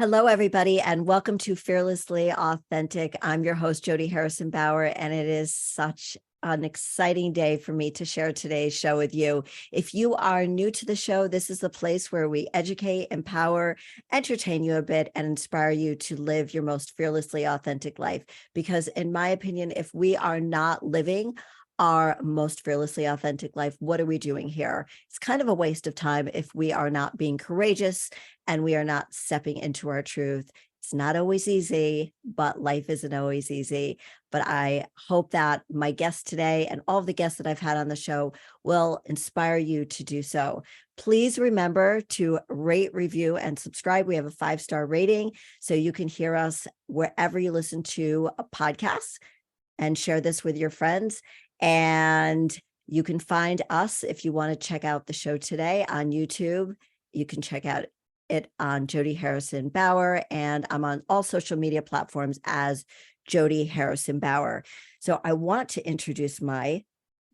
Hello, everybody, and welcome to Fearlessly Authentic. I'm your host, Jody Harrison Bauer, and it is such an exciting day for me to share today's show with you. If you are new to the show, this is the place where we educate, empower, entertain you a bit, and inspire you to live your most fearlessly authentic life. Because in my opinion, if we are not living our most fearlessly authentic life, what are we doing here? It's kind of a waste of time if we are not being courageous and we are not stepping into our truth. It's not always easy, but life isn't always easy. But I hope that my guest today and all of the guests that I've had on the show will inspire you to do so. Please remember to rate, review, and subscribe. We have a 5-star rating, so you can hear us wherever you listen to a podcast, and share this with your friends. And you can find us if you want to check out the show today on YouTube. You can check out it on Jody Harrison Bauer, and I'm on all social media platforms as Jody Harrison Bauer. So I want to introduce my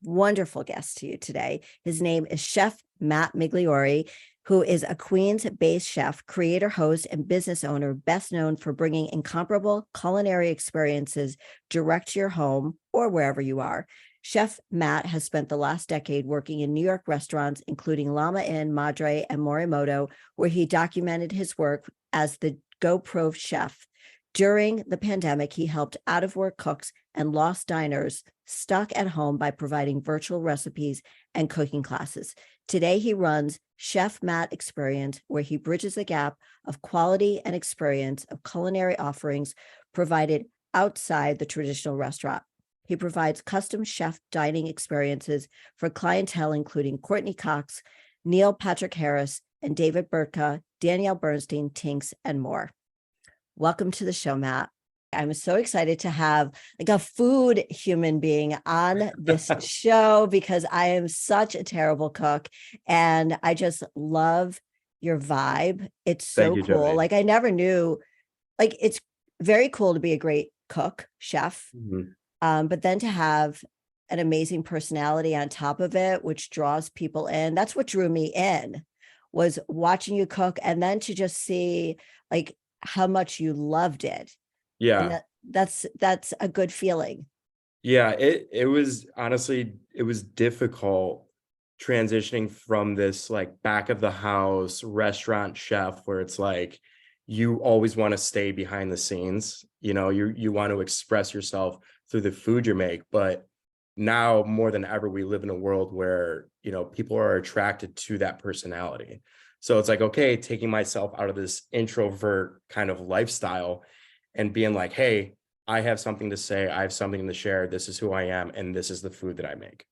wonderful guest to you today. His name is Chef Matt Migliore, who is a Queens-based chef, creator, host, and business owner, best known for bringing incomparable culinary experiences direct to your home or wherever you are. Chef Matt has spent the last decade working in New York restaurants, including Lama Inn, Madre, and Morimoto, where he documented his work as the GoPro chef. During the pandemic, he helped out-of-work cooks and lost diners stuck at home by providing virtual recipes and cooking classes. Today, he runs Chef Matt Experience, where he bridges the gap of quality and experience of culinary offerings provided outside the traditional restaurant. He provides custom chef dining experiences for clientele, including Courtney Cox, Neil Patrick Harris, and David Burtka, Danielle Bernstein, Tinks, and more. Welcome to the show, Matt. I'm so excited to have like a food human being on this show because I am such a terrible cook and I just love your vibe. It's so Thank you, cool. Jody. Like I never knew, like it's very cool to be a great cook, chef. But then to have an amazing personality on top of it, which draws people in. That's what drew me in, was watching you cook and then to just see like how much you loved it. And Yeah. that's a good feeling. Yeah. It was honestly, it was difficult transitioning from this like back of the house restaurant chef where it's like you always want to stay behind the scenes. You want to express yourself through the food you make. But now more than ever, we live in a world where, people are attracted to that personality. So it's like, okay, taking myself out of this introvert kind of lifestyle and being like, hey, I have something to say. I have something to share. This is who I am. And this is the food that I make.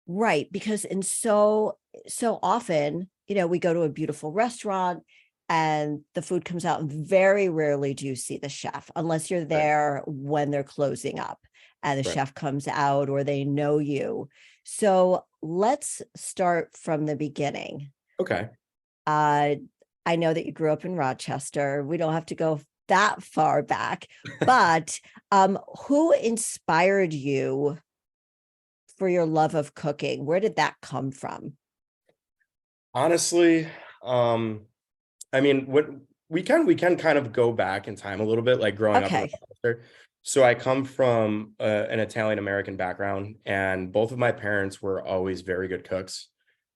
Right. Because in so often, we go to a beautiful restaurant and the food comes out and very rarely do you see the chef unless you're there when they're closing up and the chef comes out or they know you. So let's start from the beginning. Okay. I know that you grew up in Rochester. We don't have to go that far back, but who inspired you for your love of cooking? Where did that come from? Honestly, I mean, what we can kind of go back in time a little bit, like growing up in Rochester. So I come from an Italian American background, and both of my parents were always very good cooks.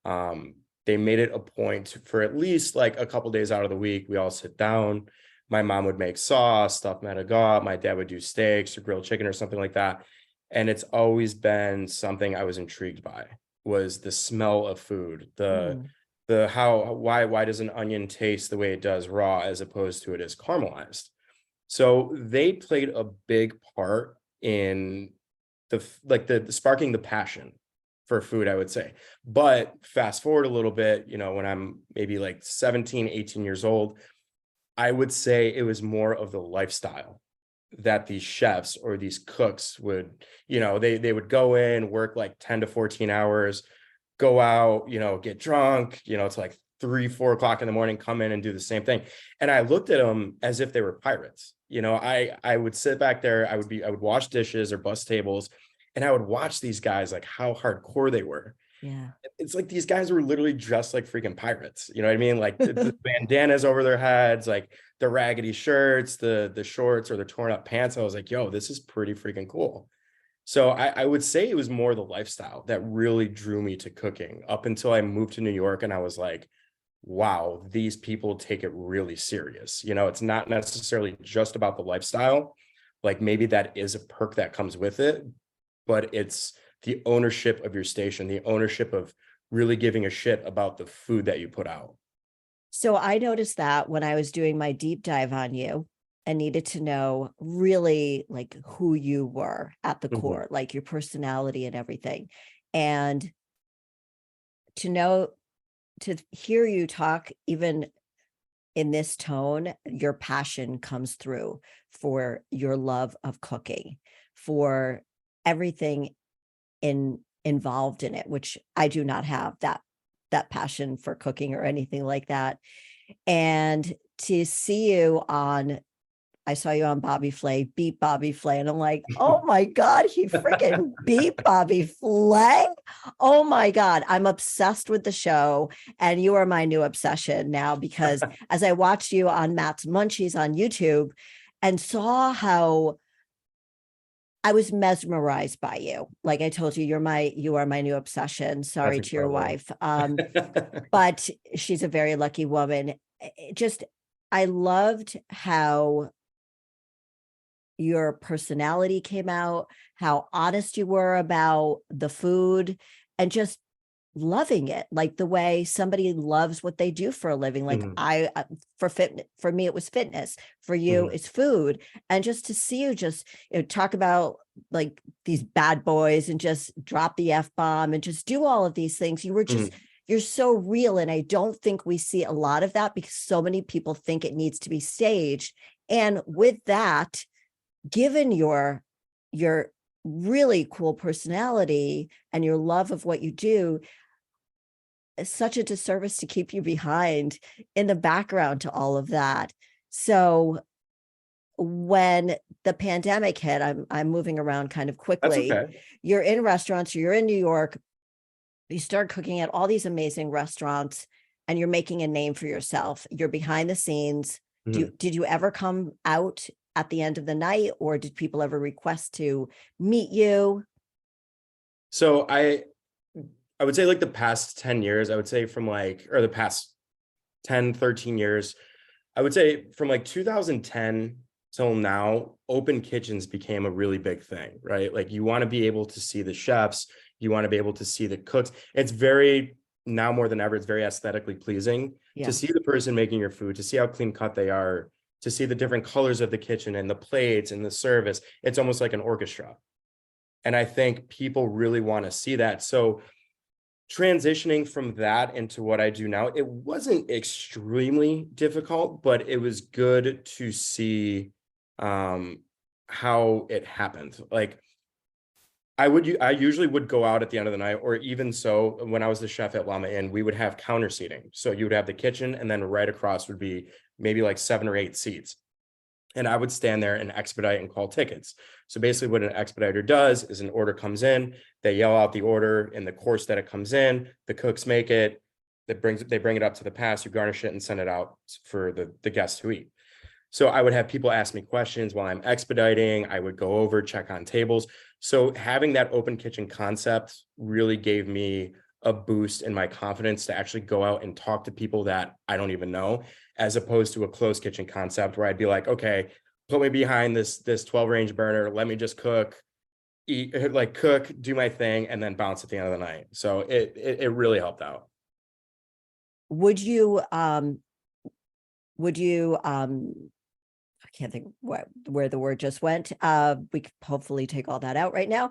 They made it a point for at least like a couple days out of the week, we all sit down. My mom would make sauce, stuffed matagot. My dad would do steaks or grilled chicken or something like that. And it's always been something I was intrigued by, was the smell of food, why does an onion taste the way it does raw as opposed to it is caramelized? So they played a big part in the sparking the passion for food, I would say. But fast forward a little bit, when I'm maybe like 17, 18 years old, I would say it was more of the lifestyle that these chefs or these cooks would, they would go in, work like 10 to 14 hours, go out, get drunk, it's like 3, 4 o'clock in the morning, come in and do the same thing. And I looked at them as if they were pirates. I would sit back there, I would wash dishes or bus tables, and I would watch these guys, like how hardcore they were. Yeah. It's like these guys were literally dressed like freaking pirates. You know what I mean? Like the bandanas over their heads, like the raggedy shirts, the shorts or the torn up pants. I was like, yo, this is pretty freaking cool. So I would say it was more the lifestyle that really drew me to cooking up until I moved to New York, and I was like, wow, these people take it really serious. You know, it's not necessarily just about the lifestyle. Like maybe that is a perk that comes with it, but it's the ownership of your station, the ownership of really giving a shit about the food that you put out. So I noticed that when I was doing my deep dive on you and needed to know really like who you were at the Mhm. core, like your personality and everything. And to know, to hear you talk, even in this tone, your passion comes through for your love of cooking, for everything involved in it, which I do not have that passion for cooking or anything like that. And to see you on, I saw you on Bobby Flay, beat Bobby Flay, and I'm like, oh my God, he freaking beat Bobby Flay. Oh my God, I'm obsessed with the show. And you are my new obsession now, because as I watched you on Matt's Munchies on YouTube and saw how I was mesmerized by you. Like I told you, you are my new obsession. That's Sorry to your incredible. wife. But she's a very lucky woman. Just, I loved how your personality came out, how honest you were about the food, and just loving it, like the way somebody loves what they do for a living. Like Mhm, for fitness, for me, it was fitness. For you, mhm, it's food. And just to see you just, talk about like these bad boys and just drop the F-bomb and just do all of these things. You were just, mhm, you're so real. And I don't think we see a lot of that because so many people think it needs to be staged. And with that, given your really cool personality and your love of what you do, it's such a disservice to keep you behind in the background to all of that. So when the pandemic hit, I'm moving around kind of that's quickly. okay. You're in restaurants, you're in New York, you start cooking at all these amazing restaurants and you're making a name for yourself. You're behind the scenes. Mhm. Did you ever come out at the end of the night, or did people ever request to meet you? So I would say like the past 10 years, I would say from like, or the past 10, 13 years, I would say from like 2010 till now, open kitchens became a really big thing, right? Like you want to be able to see the chefs, you want to be able to see the cooks. It's very, now more than ever, it's very aesthetically pleasing to Yeah. see the person making your food, to see how clean cut they are, to see the different colors of the kitchen and the plates and the service. It's almost like an orchestra. And I think people really want to see that. So transitioning from that into what I do now, it wasn't extremely difficult, but it was good to see um how it happened. Like I usually would go out at the end of the night, or even so, when I was the chef at Llama Inn, we would have counter seating. So you would have the kitchen, and then right across would be maybe like 7 or 8 seats. And I would stand there and expedite and call tickets. So basically what an expediter does is an order comes in, they yell out the order in the course that it comes in, the cooks make it, they bring it up to the pass, you garnish it and send it out for the guests to eat. So I would have people ask me questions while I'm expediting. I would go over, check on tables. So having that open kitchen concept really gave me a boost in my confidence to actually go out and talk to people that I don't even know, as opposed to a closed kitchen concept where I'd be like, okay, put me behind this 12 range burner. Let me just cook, eat, like cook, do my thing, and then bounce at the end of the night. So it really helped out. Would you would you I can't think where the word just went. We could hopefully take all that out right now.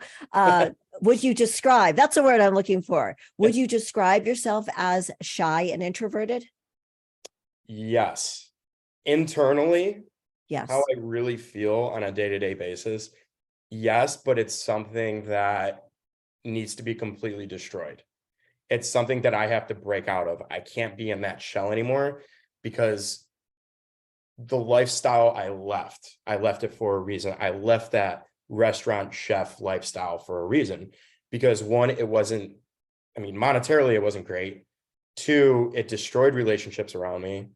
Would you describe, that's the word I'm looking for. Would you describe yourself as shy and introverted? Yes. Internally, how Yes. I really feel on a day-to-day basis, yes, but it's something that needs to be completely destroyed. It's something that I have to break out of. I can't be in that shell anymore because the lifestyle I left it for a reason. I left that restaurant chef lifestyle for a reason because one, I mean, monetarily, it wasn't great. 2, it destroyed relationships around me.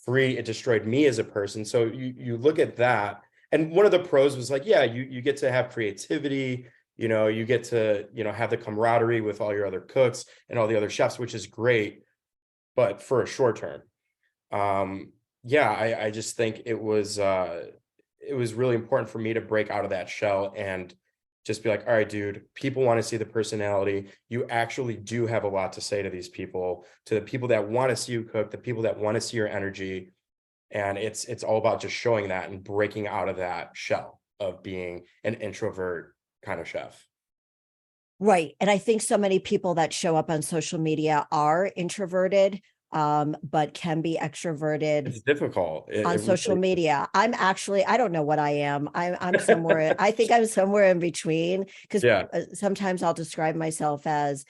3, it destroyed me as a person. So you look at that, and one of the pros was like, yeah, you get to have creativity, you get to, have the camaraderie with all your other cooks and all the other chefs, which is great, but for a short term. Yeah, I just think it was really important for me to break out of that shell and just be like, all right, dude, people want to see the personality. You actually do have a lot to say to these people, to the people that want to see you cook, the people that want to see your energy. And it's all about just showing that and breaking out of that shell of being an introvert kind of chef. Right. And I think so many people that show up on social media are introverted, but can be extroverted It's difficult. on It social really media. I'm actually, I don't know what I am. I'm somewhere, I think I'm somewhere in between, because yeah. sometimes I'll describe myself as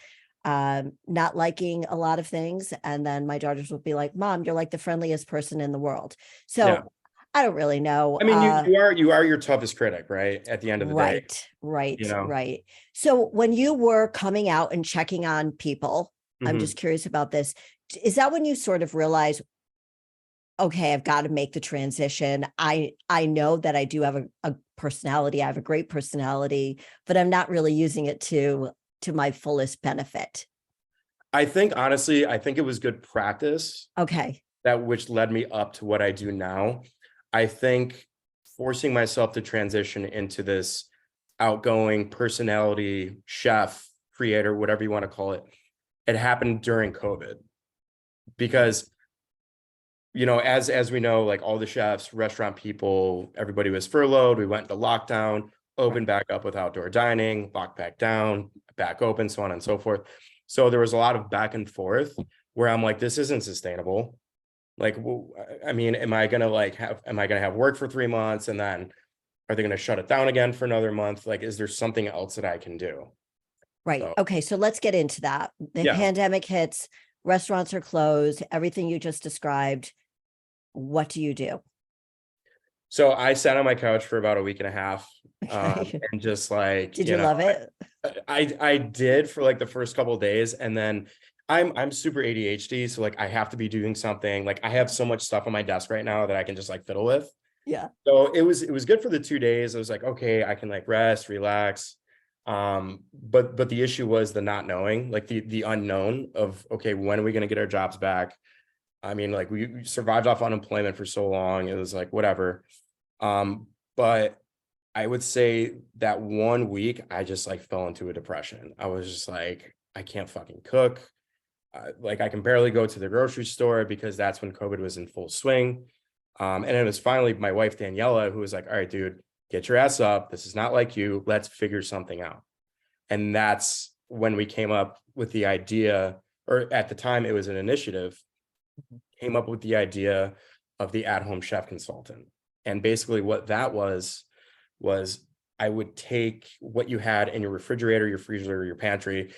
not liking a lot of things. And then my daughters will be like, Mom, you're like the friendliest person in the world. Yeah. So I don't really know. I mean, you are your toughest critic, right? At the end of the day, Right. So when you were coming out and checking on people, I'm Mhm. just curious about this. Is that when you sort of realize, okay, I've got to make the transition. I know that I do have a personality. I have a great personality, but I'm not really using it to my fullest benefit. I think honestly, I think it was good practice Okay. that which led me up to what I do now. I think forcing myself to transition into this outgoing personality, chef, creator, whatever you want to call it, it happened during COVID because as we know, like all the chefs, restaurant people, everybody was furloughed. We went into lockdown, opened back up with outdoor dining, locked back down, back open, so on and so forth. So there was a lot of back and forth where I'm like, this isn't sustainable. Like, I mean, am I gonna have work for 3 months and then are they gonna shut it down again for another month? Like, is there something else that I can do? Right. So Okay. So let's get into that. The yeah. pandemic hits, restaurants are closed, everything you just described. What do you do? So I sat on my couch for about a week and a half, Okay. and just like, Did you love it? I did for like the first couple of days, and then I'm super ADHD, so like I have to be doing something. Like I have so much stuff on my desk right now that I can just like fiddle with. Yeah. So it was good for the 2 days. I was like, okay, I can like rest, relax. But the issue was the not knowing, like the unknown of, okay, when are we gonna get our jobs back? I mean, like we survived off unemployment for so long. It was like whatever. But I would say that 1 week I just like fell into a depression. I was just like, I can't fucking cook. Like I can barely go to the grocery store because that's when COVID was in full swing. And it was finally my wife, Daniela, who was like, all right, dude, get your ass up. This is not like you. Let's figure something out. And that's when we came up with the idea, or at the time it was an initiative, came up with the idea of the at-home chef consultant. And basically what that was I would take what you had in your refrigerator, your freezer, your pantry.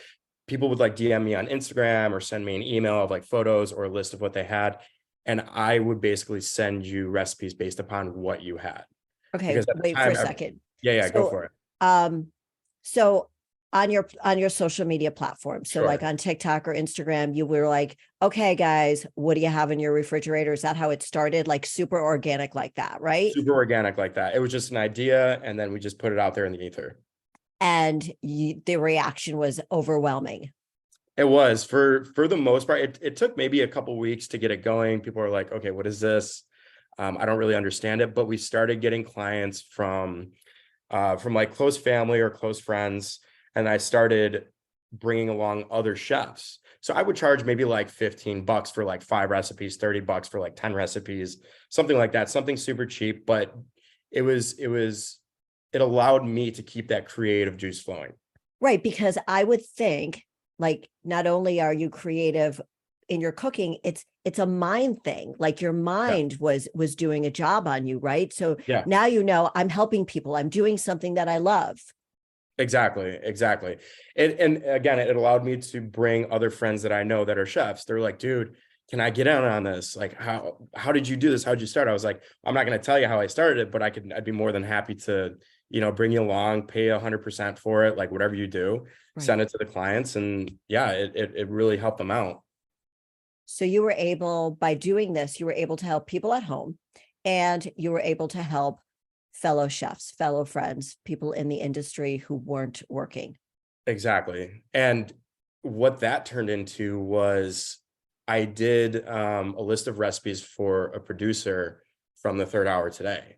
People would like DM me on Instagram or send me an email of like photos or a list of what they had. And I would basically send you recipes based upon what you had. Okay. Because at the Wait for a time, second. yeah, go So, for it. so on your social media platform, so like Sure. on TikTok or Instagram, you were like, okay, guys, what do you have in your refrigerator? Is that how it started? Like super organic like that, right? Super organic like that. It was just an idea, and then we just put it out there in the ether. And the reaction was overwhelming. It was for the most part. It took maybe a couple weeks to get it going. People are like, okay, what is this? I don't really understand it, but we started getting clients from like close family or close friends, and I started bringing along other chefs. So I would charge maybe like $15 for like 5 recipes, $30 for like 10 recipes, something like that, something super cheap, but it allowed me to keep that creative juice flowing. Right. Because I would think, like, not only are you creative in your cooking, it's a mind thing. Like your Yeah, mind was doing a job on you, right? So yeah, now I'm helping people. I'm doing something that I love. exactly. And again, it allowed me to bring other friends that I know that are chefs. They're like, dude, can I get in on this? Like, how did you do this? How'd you start? I was like, I'm not going to tell you how I started it, but I'd be more than happy to, bring you along, pay 100% for it, like whatever you do, Right. send it to the clients. And yeah, it really helped them out. So you were able, by doing this, you were able to help people at home, and you were able to help fellow chefs, fellow friends, people in the industry who weren't working. Exactly. And what that turned into was I did a list of recipes for a producer from the third hour today.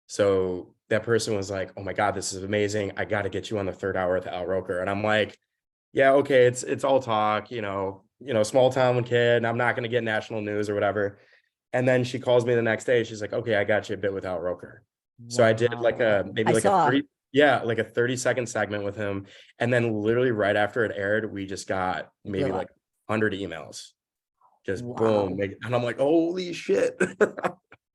So that person was like, "Oh my God, this is amazing. I got to get you on the third hour with Al Roker." And I'm like, "Yeah, okay, it's all talk, small town kid. I'm not going to get national news or whatever." And then she calls me the next day. She's like, "Okay, I got you a bit with Al Roker." So I did like Wow. maybe I like a saw. 30, yeah, like a 30-second segment with him. And then literally right after it aired, we just got It blew maybe up. like 100 emails. Just boom. Wow. And I'm like, holy shit.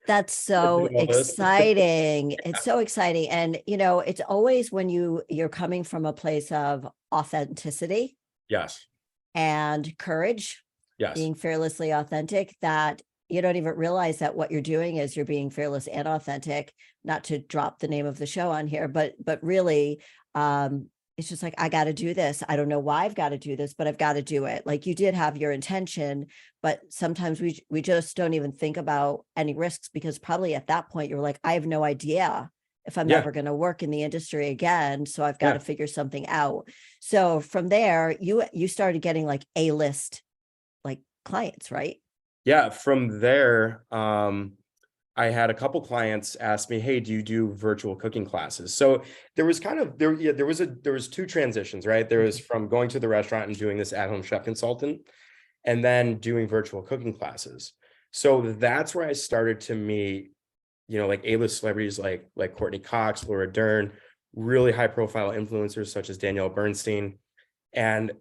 That's I so did all this. exciting. It's so exciting. And it's always when you're coming from a place of authenticity Yes. and courage, Yes. being fearlessly authentic, that you don't even realize that what you're doing is you're being fearless and authentic. Not to drop the name of the show on here, but really, it's just like, I got to do this. I don't know why I've got to do this, but I've got to do it. Like, you did have your intention, but sometimes we just don't even think about any risks, because probably at that point you're like, I have no idea if I'm Yeah. ever going to work in the industry again. So I've got to Yeah. figure something out. So from there, you started getting like A-list like clients, right? Yeah. From there, I had a couple clients ask me, "Hey, do you do virtual cooking classes?" So there was kind of yeah, there was two transitions, right? There was Mhm. from going to the restaurant and doing this at-home chef consultant, and then doing virtual cooking classes. So that's where I started to meet, like A-list celebrities like Courtney Cox, Laura Dern, really high profile influencers such as Danielle Bernstein. And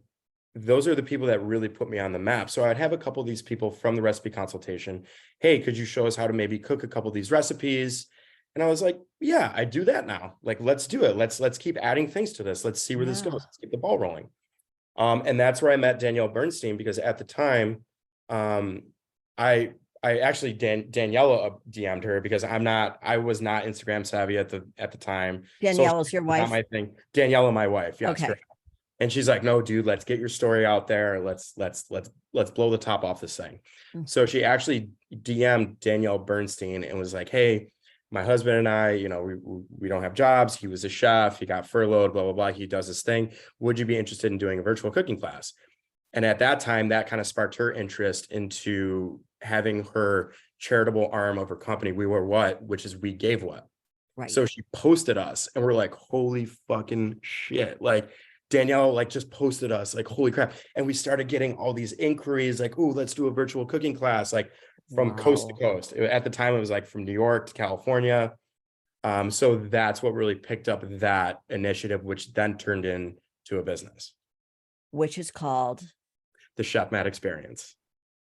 those are the people that really put me on the map. So I'd have a couple of these people from the recipe consultation. "Hey, could you show us how to maybe cook a couple of these recipes?" And I was like, "Yeah, I do that now. Like, let's do it. Let's keep adding things to this. Let's see where this goes. Yeah. Let's keep the ball rolling." And that's where I met Danielle Bernstein, because at the time, um, I actually Daniela DM'd her because I was not Instagram savvy at the time. Social Danielle is your media was not wife? my thing. Daniela, my wife, yes, Okay. correct. And she's like, "No, dude, let's get your story out there. Let's blow the top off this thing." Mm. So she actually DM'd Danielle Bernstein and was like, "Hey, my husband and I, we don't have jobs. He was a chef. He got furloughed, blah, blah, blah. He does this thing. Would you be interested in doing a virtual cooking class?" And at that time, that kind of sparked her interest into having her charitable arm of her company, We Were What, which is We Gave What. Right. So she posted us and we're like, holy fucking shit. Like, Danielle like just posted us, like, holy crap. And we started getting all these inquiries like, "Oh, let's do a virtual cooking class," like from coast to Wow. coast. At the time, it was like from New York to California. So that's what really picked up that initiative, which then turned into a business, Which is called, the Chef Matt Experience.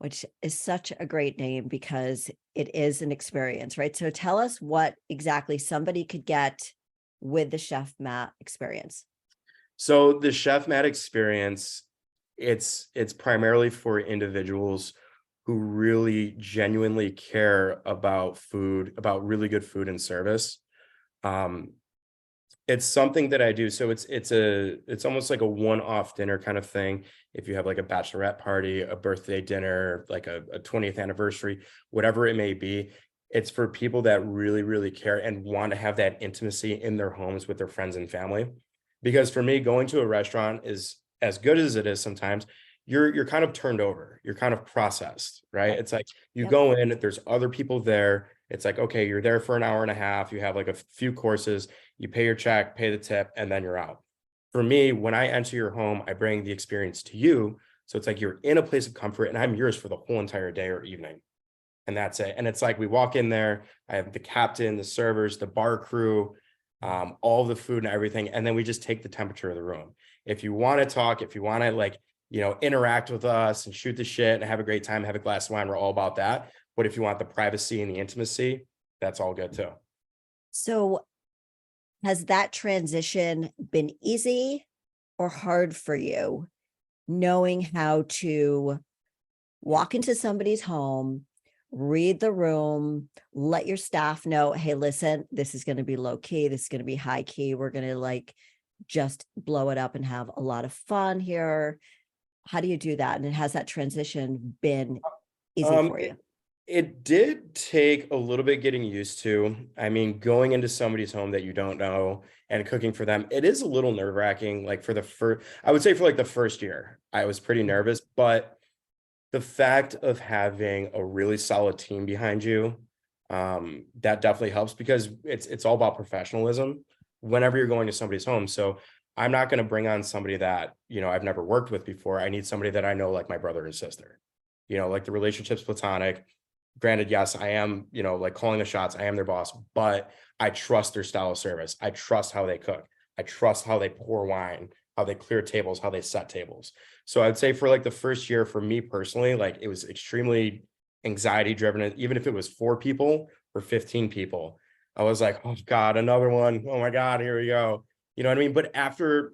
which is such a great name because it is an experience, right? So tell us what exactly somebody could get with the Chef Matt experience. So the Chef Matt Experience, it's primarily for individuals who really genuinely care about food, about really good food and service. Um, it's something that I do. So it's almost like a one-off dinner kind of thing. If you have like a bachelorette party, a birthday dinner, like a 20th anniversary, whatever it may be, it's for people that really, really care and want to have that intimacy in their homes with their friends and family. Because for me, going to a restaurant is as good as it is sometimes, you're kind of turned over, you're kind of processed, right? Right. It's like you Yep. go in, there's other people there. It's like, okay, you're there for an hour and a half, you have like a few courses, you pay your check, pay the tip, and then you're out. For me, when I enter your home, I bring the experience to you. So it's like you're in a place of comfort and I'm yours for the whole entire day or evening. And that's it. And it's like we walk in there, I have the captain, the servers, the bar crew, all the food and everything. And then we just take the temperature of the room. If you want to talk, if you want to like, interact with us and shoot the shit and have a great time, have a glass of wine, we're all about that. But if you want the privacy and the intimacy, that's all good too. So has that transition been easy or hard for you, knowing how to walk into somebody's home, read the room, let your staff know, hey, listen, this is going to be low key. This is going to be high key. We're going to like just blow it up and have a lot of fun here. How do you do that? And has that transition been easy for you? It did take a little bit getting used to. I mean, going into somebody's home that you don't know and cooking for them, it is a little nerve-wracking. Like for the first, I would say for like the first year, I was pretty nervous, but the fact of having a really solid team behind you, that definitely helps because it's all about professionalism whenever you're going to somebody's home. So I'm not going to bring on somebody that, you know, I've never worked with before. I need somebody that I know, like my brother and sister, you know, like the relationship's platonic. Granted, yes, I am, you know, like calling the shots. I am their boss, but I trust their style of service. I trust how they cook. I trust how they pour wine, how they clear tables, how they set tables. So I'd say for like the first year for me personally, like it was extremely anxiety driven. Even if it was 4 people or 15 people, I was like, oh God, another one. Oh my God, here we go. You know what I mean? But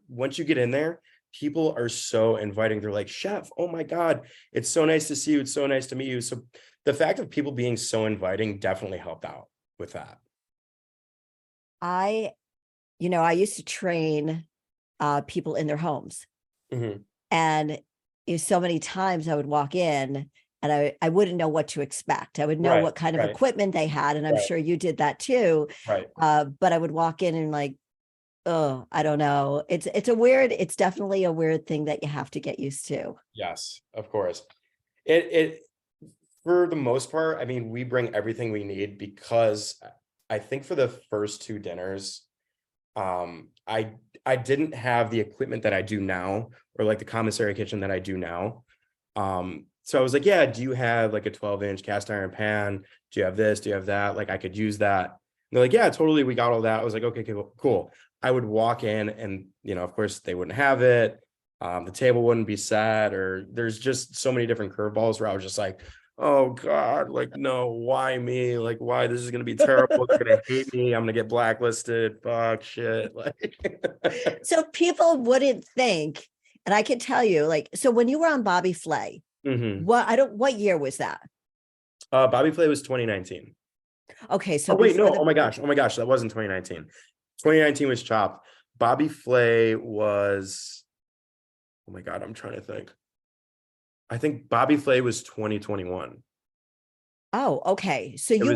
once you get in there, people are so inviting. They're like, chef, oh my God, it's so nice to see you. It's so nice to meet you. So the fact of people being so inviting definitely helped out with that. I used to train people in their homes. Mm-hmm. And so many times I would walk in and I wouldn't know what to expect. I would know what kind of equipment they had. And I'm sure you did that too. Right. But I would walk in and like, oh, I don't know. It's definitely a weird thing that you have to get used to. Yes, of course. It for the most part, I mean, we bring everything we need because I think for the first 2 dinners, I didn't have the equipment that I do now, or like the commissary kitchen that I do now. So I was like, yeah, do you have like a 12-inch cast iron pan? Do you have this? Do you have that? Like I could use that. And they're like, yeah, totally. We got all that. I was like, okay, cool. I would walk in and, you know, of course they wouldn't have it. The table wouldn't be set, or there's just so many different curveballs where I was just like, oh God, like, no, why me? Like, why this is going to be terrible. They're going to hate me. I'm going to get blacklisted. Fuck shit. Like, So people wouldn't think, and I can tell you, like, so when you were on Bobby Flay, mm-hmm. what year was that? Bobby Flay was 2019. Okay. So wait, no. Oh my gosh. That wasn't 2019. 2019 was Chopped. Bobby Flay was, oh my God, I'm trying to think. I think Bobby Flay was 2021. Oh, okay. So you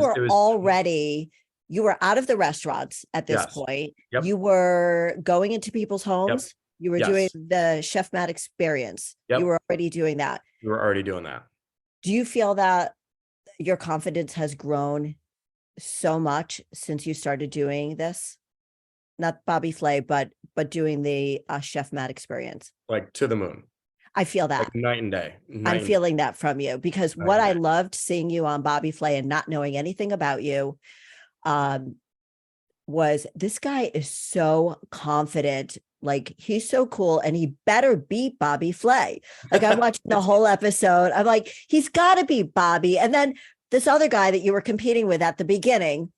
were out of the restaurants at this point. Yep. You were going into people's homes. Yep. You were doing the Chef Matt experience. Yep. You were already doing that. You were already doing that. Do you feel that your confidence has grown so much since you started doing this? Not Bobby Flay, but doing the Chef Matt experience. Like to the moon. I feel that. Like night and day. I'm feeling that from you, because what I loved seeing you on Bobby Flay and not knowing anything about you was this guy is so confident. Like he's so cool and he better beat Bobby Flay. Like I'm watching the whole episode. I'm like, he's got to beat Bobby. And then this other guy that you were competing with at the beginning,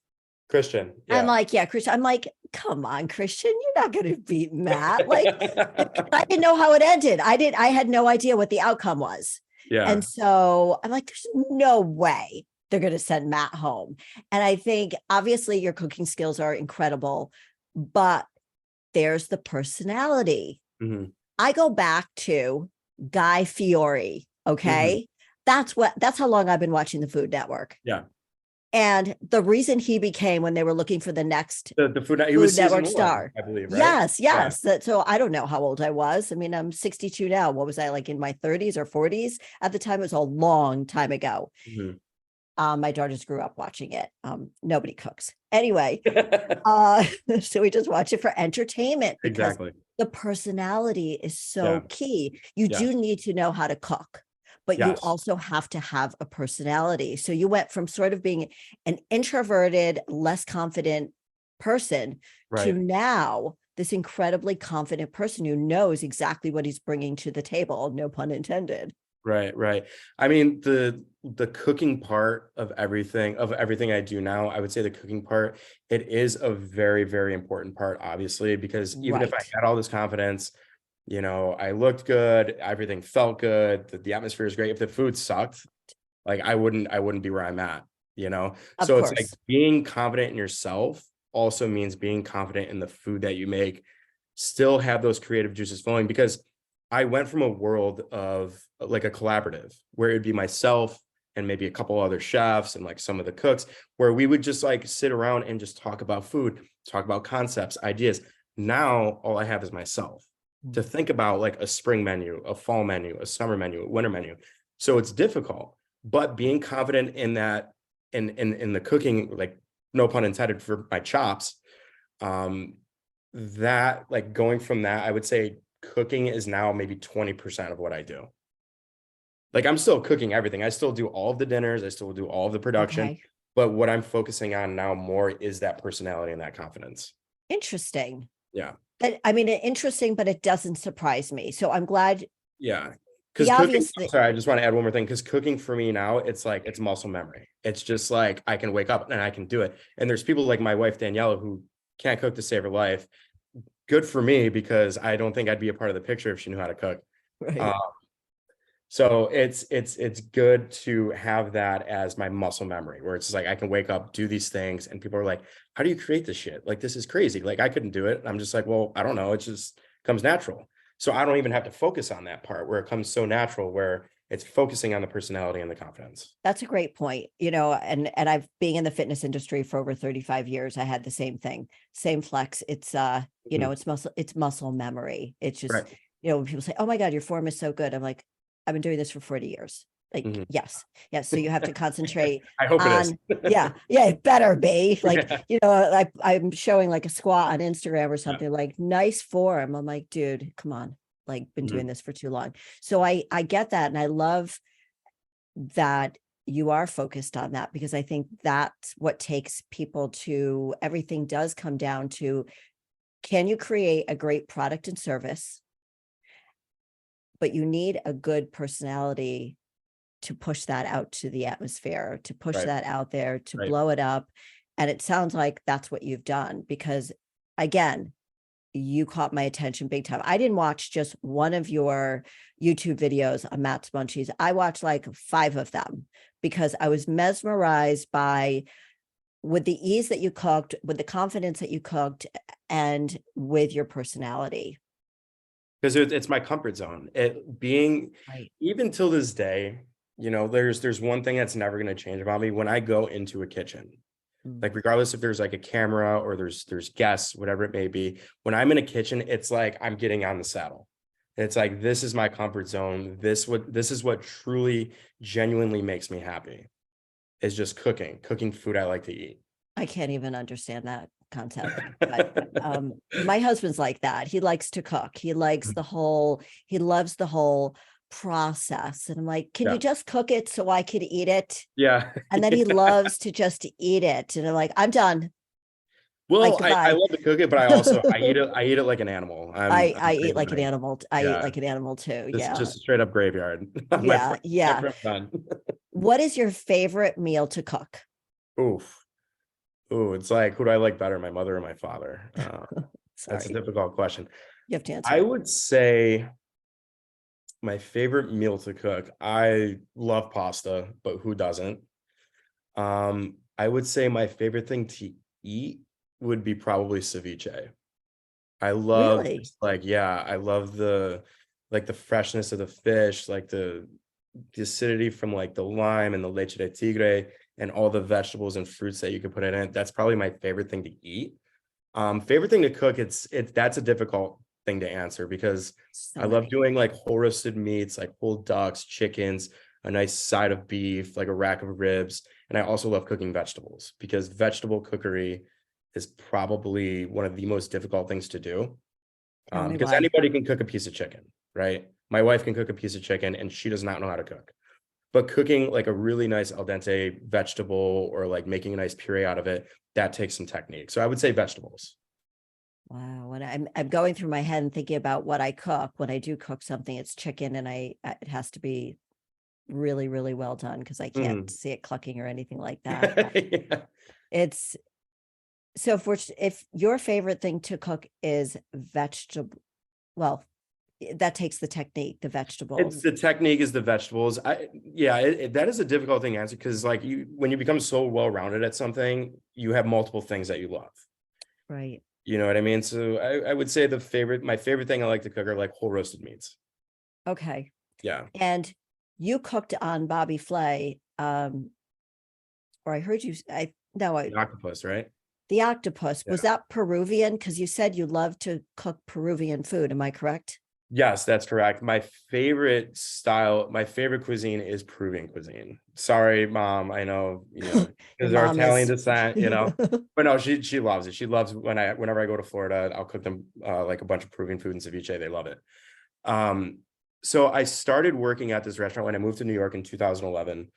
Christian. Yeah. I'm like, yeah, Christian. I'm like, come on, Christian, you're not going to beat Matt. Like, I didn't know how it ended. I had no idea what the outcome was. Yeah. And so I'm like, there's no way they're going to send Matt home. And I think obviously your cooking skills are incredible, but there's the personality. Mm-hmm. I go back to Guy Fieri. Okay. Mm-hmm. That's how long I've been watching the Food Network. Yeah. And the reason he became, when they were looking for the next the Food Network star, I believe, right? Yes. Yeah. So I don't know how old I was. I mean, I'm 62 now. What was I, like in my 30s or 40s at the time? It was a long time ago. Mm-hmm. My daughters grew up watching it. Nobody cooks anyway. So we just watch it for entertainment. Exactly. The personality is so key. You do need to know how to cook, but you also have to have a personality. So you went from sort of being an introverted, less confident person to now this incredibly confident person who knows exactly what he's bringing to the table. No pun intended. Right. I mean, the cooking part of everything I do now, I would say the cooking part, it is a very, very important part, obviously, because even if I had all this confidence, You know, I looked good, everything felt good, the atmosphere is great. If the food sucked, like I wouldn't be where I'm at, you know? Of So it's like course. being confident in yourself also means being confident in the food that you make, still have those creative juices flowing, because I went from a world of like a collaborative where it'd be myself and maybe a couple other chefs and like some of the cooks, where we would just like sit around and just talk about food, talk about concepts, ideas. Now all I have is myself to think about, like a spring menu, a fall menu, a summer menu, a winter menu. So it's difficult, but being confident in that, in the cooking, like no pun intended for my chops, um, that like going from that, I would say cooking is now maybe 20% of what I do. Like I'm still cooking everything. I still do all of the dinners. I still do all of the production, Okay. but what I'm focusing on now more is that personality and that confidence. Interesting. Yeah. But I mean, interesting, but it doesn't surprise me. So I'm glad Yeah. Because the cooking, obvious I'm thing. sorry, I just want to add one more thing. Because cooking for me now, it's like it's muscle memory. It's just like I can wake up and I can do it. And there's people like my wife Danielle who can't cook to save her life. Good for me, because I don't think I'd be a part of the picture if she knew how to cook. Uh, Right. so it's good to have that as my muscle memory, where it's just like I can wake up, do these things, and people are like, "How do you create this shit? Like this is crazy. Like I couldn't do it." And I'm just like, "Well, I don't know. It just comes natural." So I don't even have to focus on that part where it comes so natural, where it's focusing on the personality and the confidence. That's a great point. And I've been in the fitness industry for over 35 years. I had the same thing, same flex. It's Mhm. it's muscle memory. It's just, Right. when people say, "Oh my God, your form is so good." I'm like, I've been doing this for 40 years. Like, Mhm. yes. Yes. So you have to concentrate I hope it is. on, yeah, yeah, it better be. Like, Yeah. I'm showing like a squat on Instagram or Yeah. something, like nice form. I'm like, dude, come on. Like, been doing Mhm. this for too long. So I get that. And I love that you are focused on that, because I think that's what takes people to, everything does come down to, can you create a great product and service, but you need a good personality to push that out to the atmosphere, to push Right. that out there, to Right. blow it up. And it sounds like that's what you've done, because again, you caught my attention big time. I didn't watch just one of your YouTube videos on Matt's Munchies. I watched like 5 of them, because I was mesmerized by, with the ease that you cooked, with the confidence that you cooked, and with your personality. Because it's my comfort zone. It being, Right. even till this day, you know, there's one thing that's never going to change about me. When I go into a kitchen, Mm. like regardless if there's like a camera or there's guests, whatever it may be, when I'm in a kitchen, it's like I'm getting on the saddle. It's like this is my comfort zone. This is what truly genuinely makes me happy, is just cooking food I like to eat. I can't even understand that concept, but my husband's like that. He likes to cook. He loves the whole process. And I'm like, can you Yeah. just cook it so I could eat it? Yeah. And then he loves to just eat it. And I'm like, I'm done. Like, Well, I goodbye. love to cook it, but I eat it like an animal. I'm I pretty eat like an funny. animal. I eat Yeah. like an animal too. This is Yeah. just a straight up graveyard. My Yeah. friend, my Yeah. friend done. What is your favorite meal to cook? Oof. Ooh, it's like, who do I like better, my mother or my father? That's a Sorry. difficult question. You have to answer I it. would say my favorite meal to cook. I love pasta, but who doesn't? I would say my favorite thing to eat would be probably ceviche. I love Really? just like, yeah, I love the freshness of the fish, like the acidity from like the lime and the leche de tigre and all the vegetables and fruits that you could put in it. That's probably my favorite thing to eat. Favorite thing to cook, it's that's a difficult thing to answer, because So I love many. doing like whole roasted meats, like whole ducks, chickens, a nice side of beef, like a rack of ribs. And I also love cooking vegetables, because vegetable cookery is probably one of the most difficult things to do. Tell me Because why. anybody can cook a piece of chicken, right? My wife can cook a piece of chicken and she does not know how to cook. But cooking like a really nice al dente vegetable, or like making a nice puree out of it, that takes some technique. So I would say vegetables. Wow. When I'm going through my head and thinking about what I cook, when I do cook something, it's chicken, and it has to be really, really well done, because I can't Mhm. see it clucking or anything like that. Yeah. It's so if your favorite thing to cook is vegetable, well, that takes the technique, the It's vegetables. the technique is the vegetables. That is a difficult thing to answer because like when you become so well-rounded at something, you have multiple things that you love. Right. You know what I mean? So I would say my favorite thing I like to cook are like whole roasted meats. Okay. Yeah. And you cooked on Bobby Flay, or I heard you, The octopus, right? the octopus. Yeah. Was that Peruvian? Because you said you love to cook Peruvian food. Am I correct? Yes, that's correct. My favorite cuisine is Peruvian cuisine. Sorry, mom. I know, Your because our mom Italian is. descent, but no, she loves it. She loves whenever I go to Florida, I'll cook them like a bunch of Peruvian food and ceviche. They love it. So I started working at this restaurant when I moved to New York in 2011.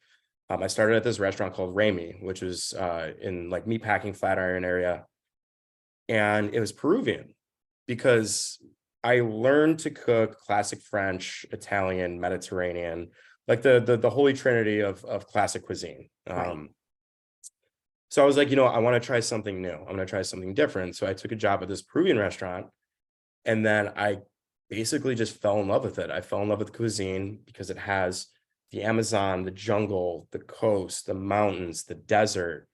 I started at this restaurant called Rami, which was in like meatpacking Flatiron area, and it was Peruvian because I learned to cook classic French, Italian, Mediterranean, like the holy trinity of classic cuisine. Right. So I was like, I want to try something new. I'm going to try something different. So I took a job at this Peruvian restaurant, and then I basically just fell in love with it. I fell in love with cuisine because it has the Amazon, the jungle, the coast, the mountains, the desert.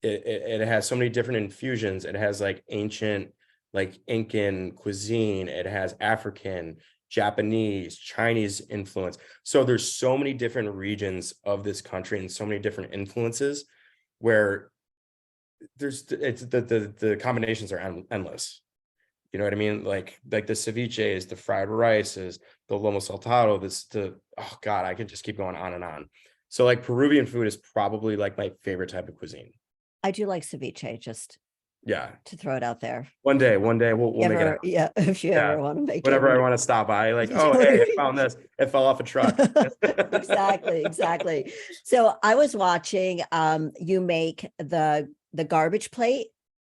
It has so many different infusions. It has like ancient, like Incan cuisine. It has African, Japanese, Chinese influence. So there's so many different regions of this country and so many different influences where the combinations are endless. You know what I mean? Like the ceviche, the fried rice, the lomo saltado, oh God, I could just keep going on and on. So like Peruvian food is probably like my favorite type of cuisine. I do like ceviche, just Yeah. to throw it out there. One day we'll make it happen. Yeah, if you Yeah. ever want to make Whenever I it. want to stop by, like, oh, hey, I found this. It fell off a truck. Exactly. So I was watching you make the garbage plate,